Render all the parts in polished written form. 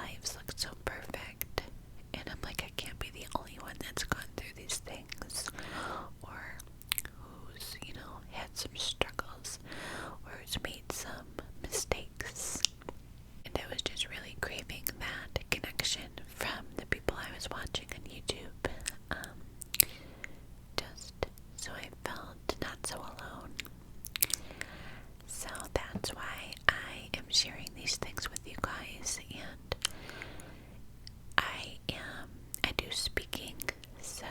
lives look so perfect, and I'm like, I can't be the only one that's gone through these things, or who's, had some struggles, or who's made some mistakes. And I was just really craving that connection from the people I was watching on YouTube, just so I felt not so alone. So that's why I am sharing these things with you guys, and I do speaking, so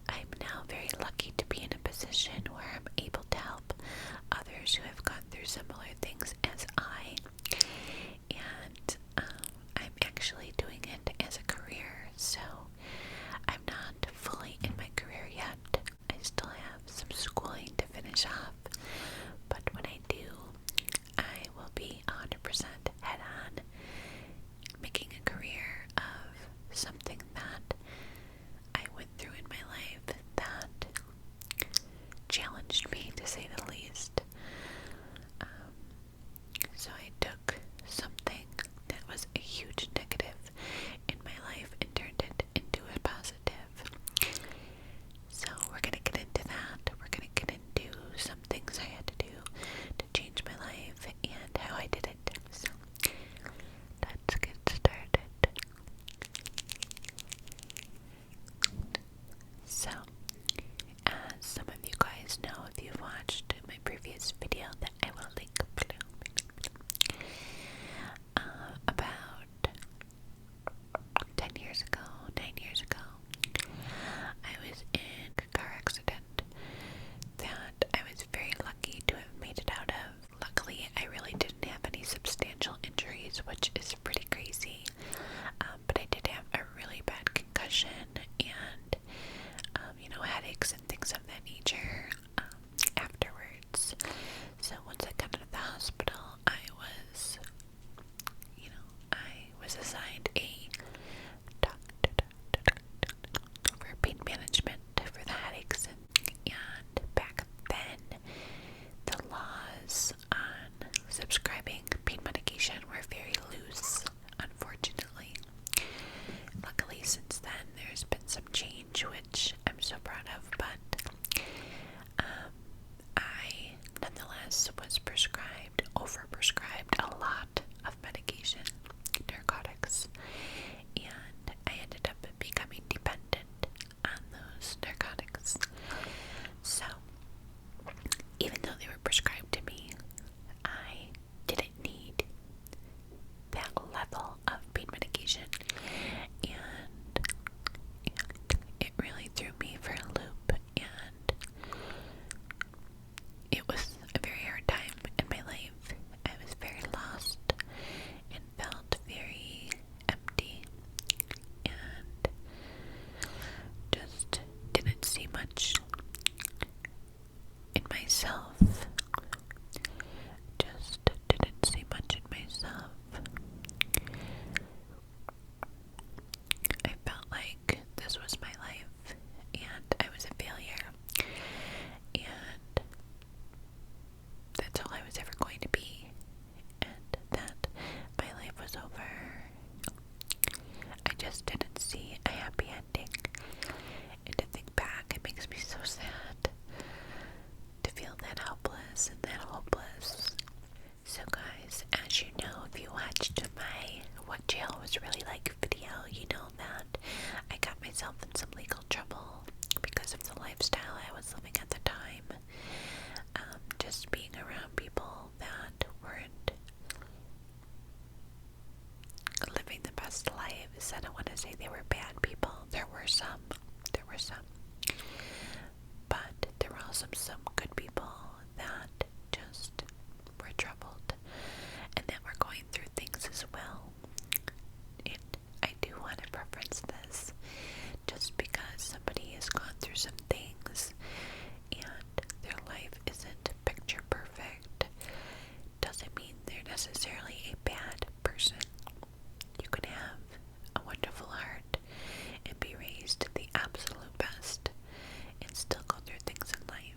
I'm now very lucky to be in a position where I'm able to help others who have gone through similar things as I, and I'm actually doing it as a career, so I'm not fully in my career yet. I still have some schooling to finish off, but when I do, I will be 100% head on making a career of something that I went through in my life that challenged me, to say the least. So I took something that was a huge negative in my life and turned it into a positive. So we're gonna get into that. We're gonna get into some things I had to do to change my life and how I did it. So let's get started. So, as some of you guys know, if you've watched my previous video that I will link below, about 10 years ago, 9 years ago, I was in a car accident that I was very lucky to have made it out of. Luckily, I really didn't have any substantial injuries, which is pretty crazy, but I did have a really bad concussion and headaches and things of that nature afterwards. So once I got out of the hospital, I was assigned a doctor for pain management for the headaches, and back then the laws on prescribing pain medication were very loose, unfortunately. Luckily, since then, there's been some change, which I'm so proud of, but I nonetheless was overprescribed a lot of medication, narcotics, and I ended up becoming dependent on those narcotics. So, even though they were prescribed to me, I didn't need that level of pain medication, and it really threw me for a loop, and it was a very hard time in my life. I was very lost and felt very empty and just didn't see much in myself. Just didn't see much in myself. I felt like this was my life and I was a failure, and that's all I was ever going to be, and that my life was over. I just didn't see a happy ending, and to think back, it makes me so sad to feel that helpless and that hopeless. So guys, as you know, if you watched my What Jail Was Really Like video, you know that I got myself in some legal trouble because of the lifestyle I was living at the time. Just being around people that weren't living the best lives. I don't want to say they were bad people. There were some. But there were also some good people that just were troubled and that were going through things as well. And I do want to preference this, just because somebody has gone through some things and their life isn't picture perfect doesn't mean they're necessarily a bad person. You can have a wonderful heart and be raised the absolute best and still go through things in life.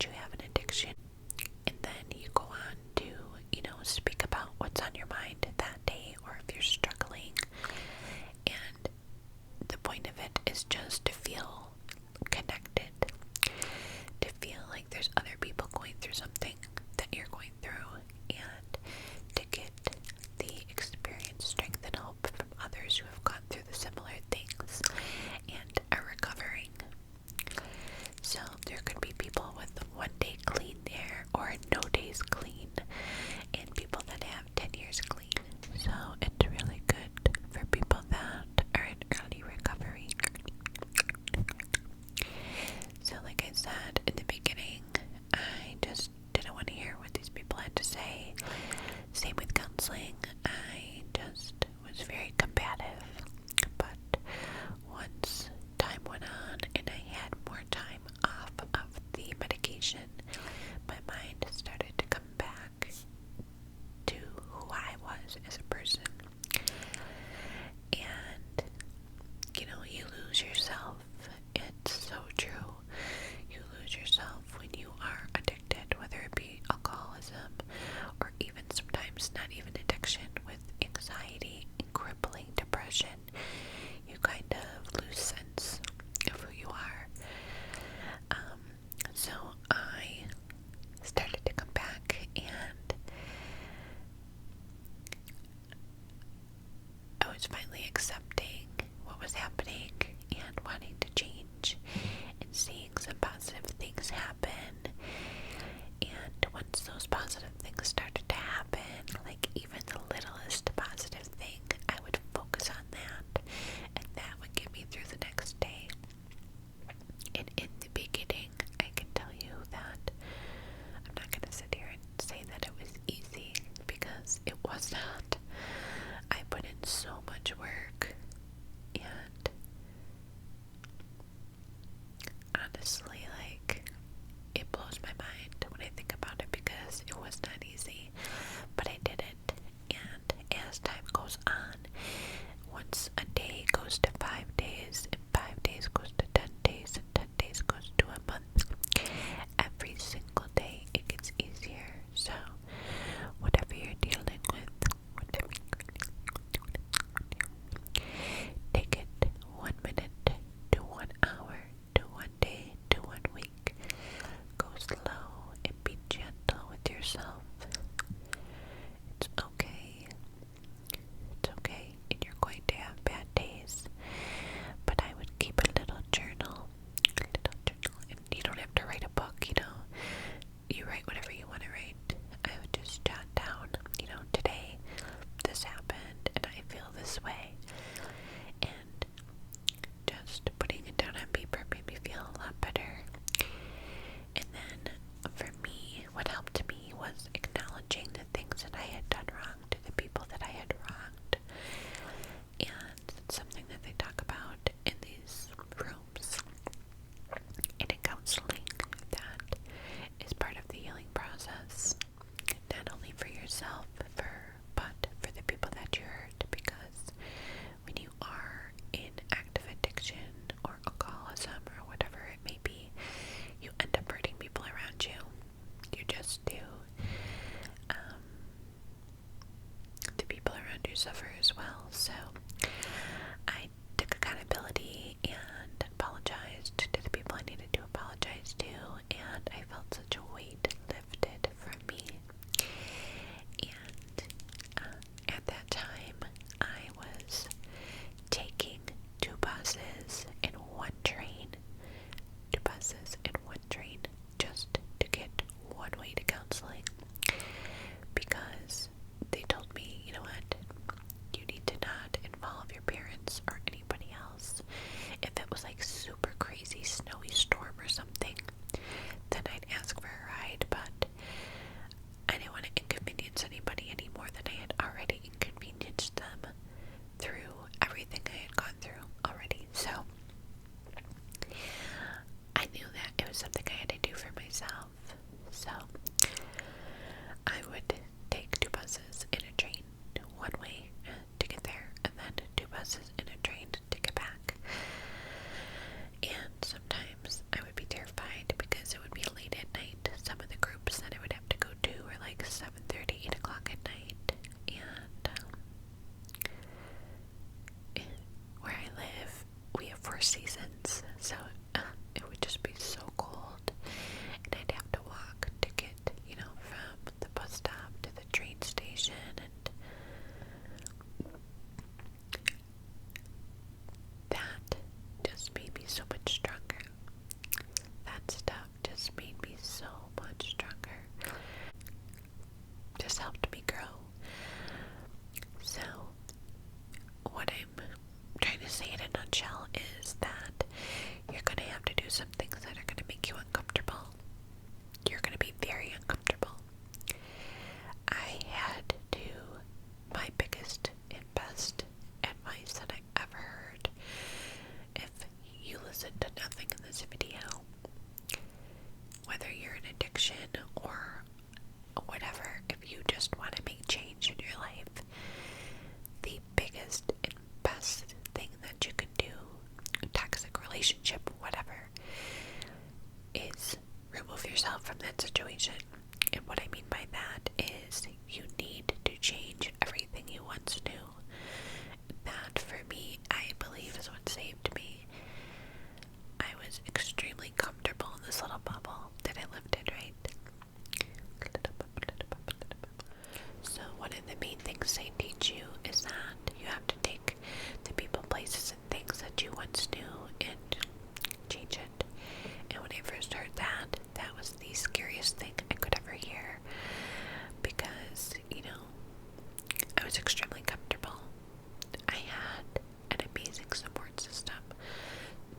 that you have an addiction. And then you go on to, speak about what's on your mind that day, or if you're struggling. And the point of it is just to feel connected, to feel like there's other people going through something that you're going through, and to get the experience, strength, and hope from others who have gone through the similar things and are recovering. So there could be people with 1 day clean there, or no days clean, and people that have 10 years clean. So it's really good for people that are in early recovery. So like I said in the beginning, I just didn't want to hear what these people had to say. Same with counseling. I just was very combative. But once time went on and I had more time off of the medication, my mind started to come back to who I was as a person. And, you lose yourself. It's so true. You lose yourself when you are addicted, whether it be alcoholism or even sometimes not even addiction, with anxiety and crippling depression. You kind of lose sense of who you are. So I started to come back, and I was finally accepting what was happening and wanting to change and seeing some positive things happen. And once those positive things started to happen, like even the littlest positive thing, I would focus on that, and that would get me through the next day. And in the beginning, I can tell you that I'm not going to sit here and say that it was easy, because it was not. I put in so much work, and honestly, like, it blows my mind when I think about it, because it was not easy, but I did it. And as time goes on, once a day goes to 5 days, and 5 days goes to 10 days, and 10 days goes to a month, every single day it gets easier. So whatever you're dealing with, take it 1 minute to 1 hour to 1 day to 1 week. Go slow and be gentle with yourself. It's okay. It's okay, and you're going to have bad days. But I would keep a little journal. And you don't have to write a book, You write whatever you want to write. I would just jot down, today this happened and I feel this way. And just putting it down on paper made me feel a lot better. And then for me, what helped me was acknowledging the things that I had done wrong to the people that I had wronged. And it's something that they talk about in these rooms and in counseling, that is part of the healing process, not only for yourself, but for the people that you hurt. Because when you are in active addiction or alcoholism or whatever it may be, you end up hurting people around you. You just do. The people around you suffer as well. So I took accountability and apologized to the people I needed to apologize to, and I felt such a weight lifted from me. And at that time, I was taking 2 buses and 1 train, 2 buses and 1 train, just to get one way to counseling, because they told me, you know what, you situation. And what I mean by that is you need to change everything you once knew. That, for me, I believe is what saved me. I was extremely comfortable in this little bubble that I lived in, right? So one of the main things they teach you is that you have to take the people, places, and things that you once knew and change it. And when I first heard that, that was the scariest thing I could ever hear, because, I was extremely comfortable. I had an amazing support system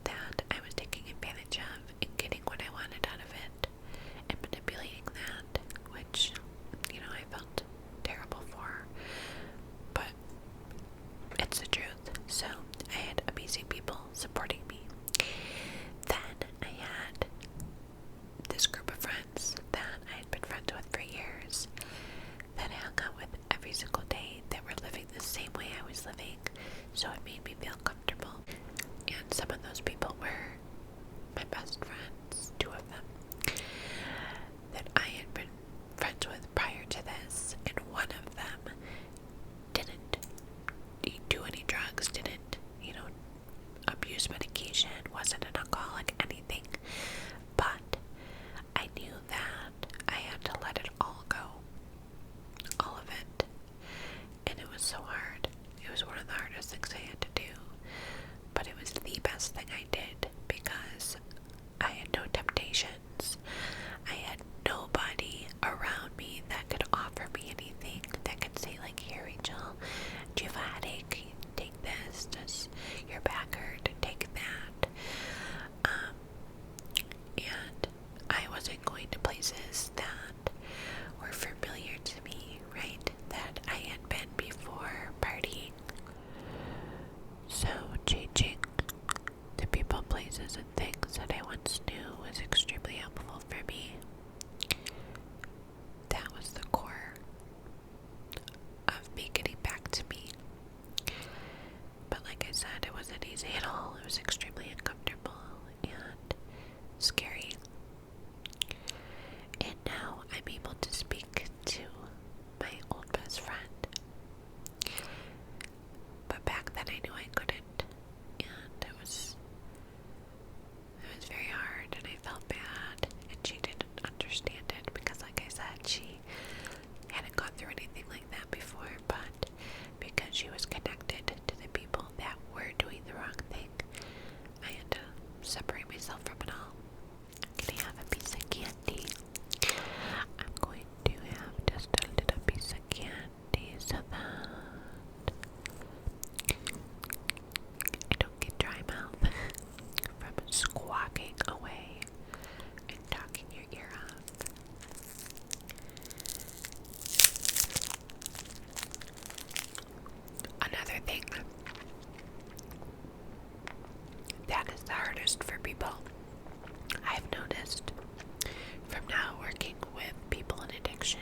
that I was taking advantage of and getting what I wanted out of it and manipulating that, which, I felt terrible for, but it's the truth. So I had amazing people supporting me. Then I had this group of friends that I had been friends with for years, that I hung out with every single day, that were living the same way I was living, so it made me feel comfortable. And some of those people were my best friends, two of them, that I had been friends with prior to this, and one of them didn't do any drugs, didn't, abuse medication, wasn't an alcoholic, anything, but I knew that I had to let it all go, all of it, and it was so hard. It was one of the hardest things I had to do, but it was the best thing I did, because I had no temptations. I had nobody around me that could offer me anything, that could say, like, here, Rachel, do you have a headache? Take this. Does your back hurt? Take that. And I wasn't going to places that were familiar to me, right? That I had been before partying. So changing the people, places, and things that I once knew was extremely helpful for me. That was the core of me getting back to me. But like I said, it wasn't easy at all. It was extremely uncomfortable and scary. And now I'm able to speak to my old best friend. But back then I knew I couldn't. And it was very hard, and I felt bad, and she didn't understand it, because like I said, she hadn't gone through anything like that before, but because she was connected to the people that were doing the wrong thing, I had to separate myself from it all. Can I have a piece of candy? I'm going to have just a little piece of candy so that I don't get dry mouth from squawking away and talking your ear off. Another thing that is the hardest for people, I've noticed from now working with people in addiction,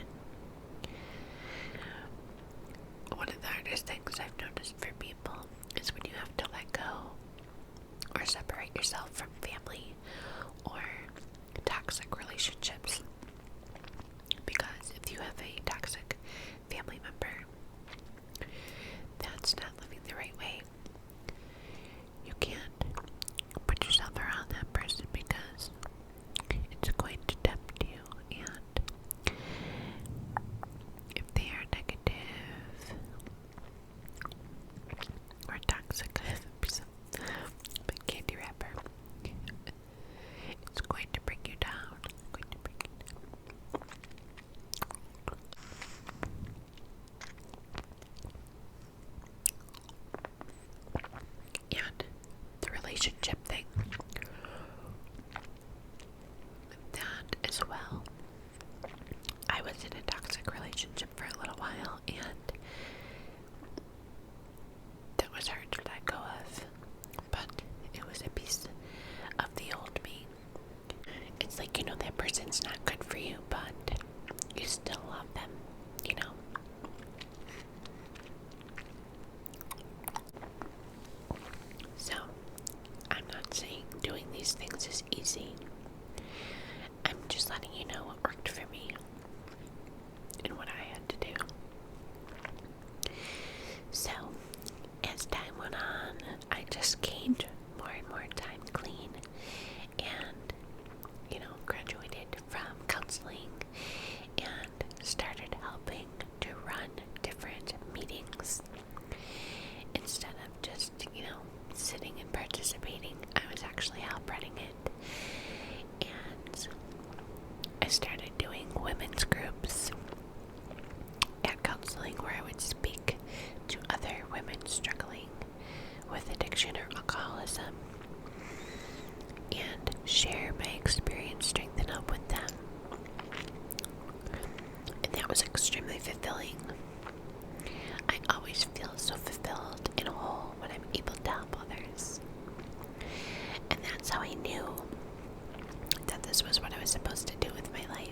one of the hardest things I've noticed for people is when you have to let go or separate yourself from family or toxic relationships. Because if you have a toxic family member that's not living the right way, you can't put yourself around that person, because it's going to tempt you, and if they are negative or toxic, but candy wrapper, it's going to bring you down. And the relationship thing, that as well. I was in a toxic relationship for a little while, and that was hard to let go of, but it was a piece of the old me. It's like, that person's not good for you, but you still love them, So, I'm not saying doing these things is easy. I'm just letting you know what worked started helping to run different meetings. Instead of just, sitting and participating, I was actually help running it. And I started doing women's groups at counseling where I would speak to other women struggling with addiction or alcoholism and share my experience, strengthen up with them. And that was extremely fulfilling. I always feel so fulfilled and whole when I'm able to help others. And that's how I knew that this was what I was supposed to do with my life.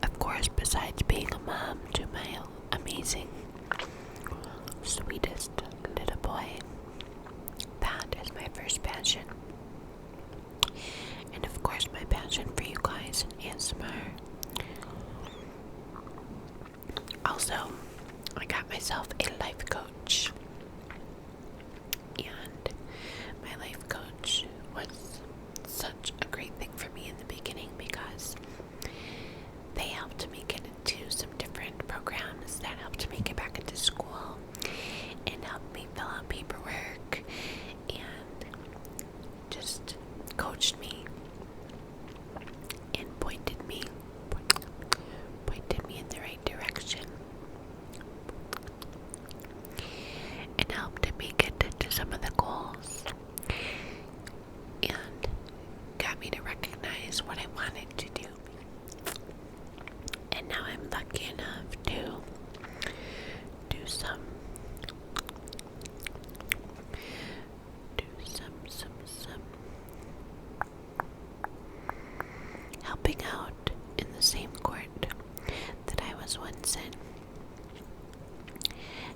Of course, besides being a mom to my amazing, sweetest little boy, that is my first passion. And of course, my passion for you guys in ASMR. Also, I got myself a life coach. And my life coach was such a great thing for me in the beginning because they helped me get into some different programs that helped me get back into school and helped me fill out paperwork and just coached me and pointed me in the right direction and helped me get to some of the goals and got me to recognize what I wanted to do. And now I'm lucky enough to do some helping out in the same court that I was once in.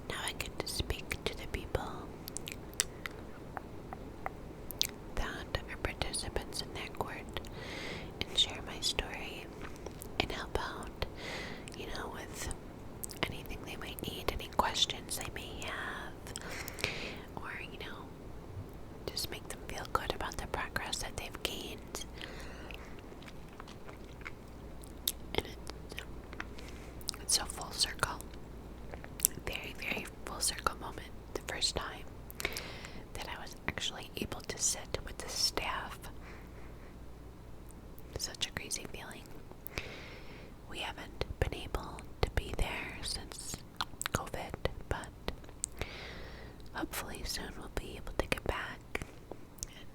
Now I get to speak to the people that are participants in that court and share my story and help out, with anything they might need, any questions they may have, or, just make them feel good about the progress that they've gained. And it's a full circle, very, very full circle moment. The first time that I was actually able to sit with the staff. Such a crazy feeling. We haven't been able to be there since COVID, but hopefully soon we'll be able to get back. And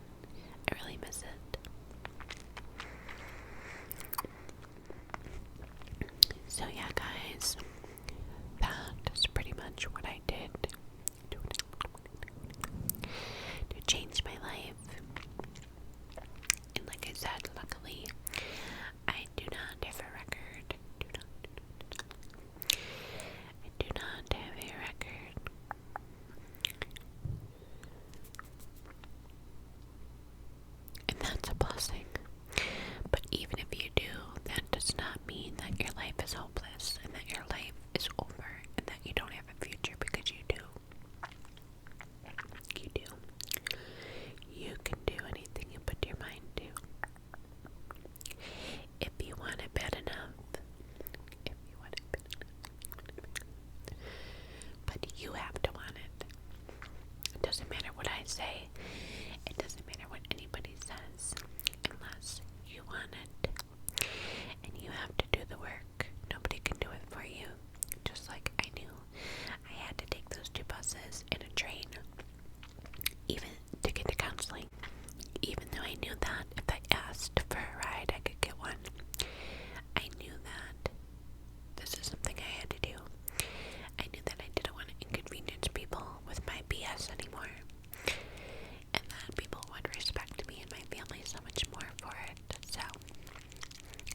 I really miss it. So yeah, guys, that is pretty much what I did to change my life. And like I said, luckily, I do not have a record. I do not have a record. And that's a blessing. But even if you do, that does not mean that your life is hopeless and that your life is over and that you don't have a future, because you do. You do. You can do anything you put your mind to. If you want it bad enough. But you have to want it. It doesn't matter what I say. It doesn't matter what anybody says. Unless you want it. And you have to do the work. Nobody can do it for you. Just like I knew I had to take those 2 buses and a train, even to get to counseling. Even though I knew that if I asked for a ride, I could get one. I knew that this is something I had to do. I knew that I didn't want to inconvenience people with my BS anymore. And that people would respect me and my family so much more for it. So,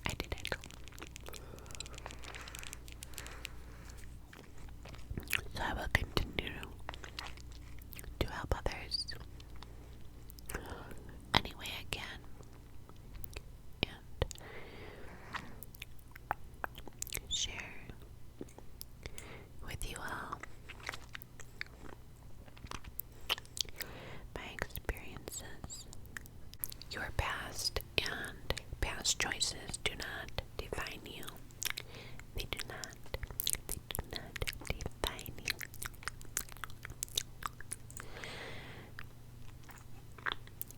I did it. So I will continue Those choices do not define you. They do not. They do not define you.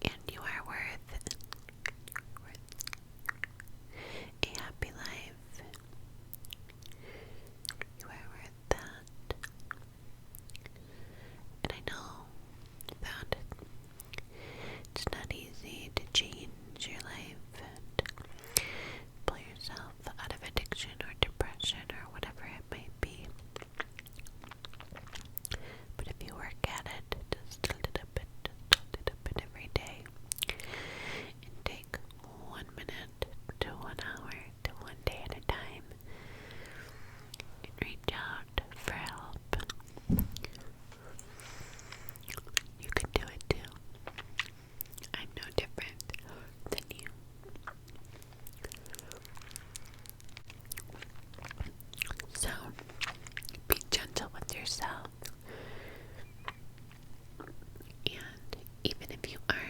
And you are worth a happy life. You are worth that. And I know that it's not easy to change your life and pull yourself out of addiction or depression or whatever it might be. But if you work at it just a little bit every day, and take 1 minute to 1 hour to 1 day at a time, and reach out for help, you can do it too. I'm no different than you. So, be gentle with yourself. And even if you are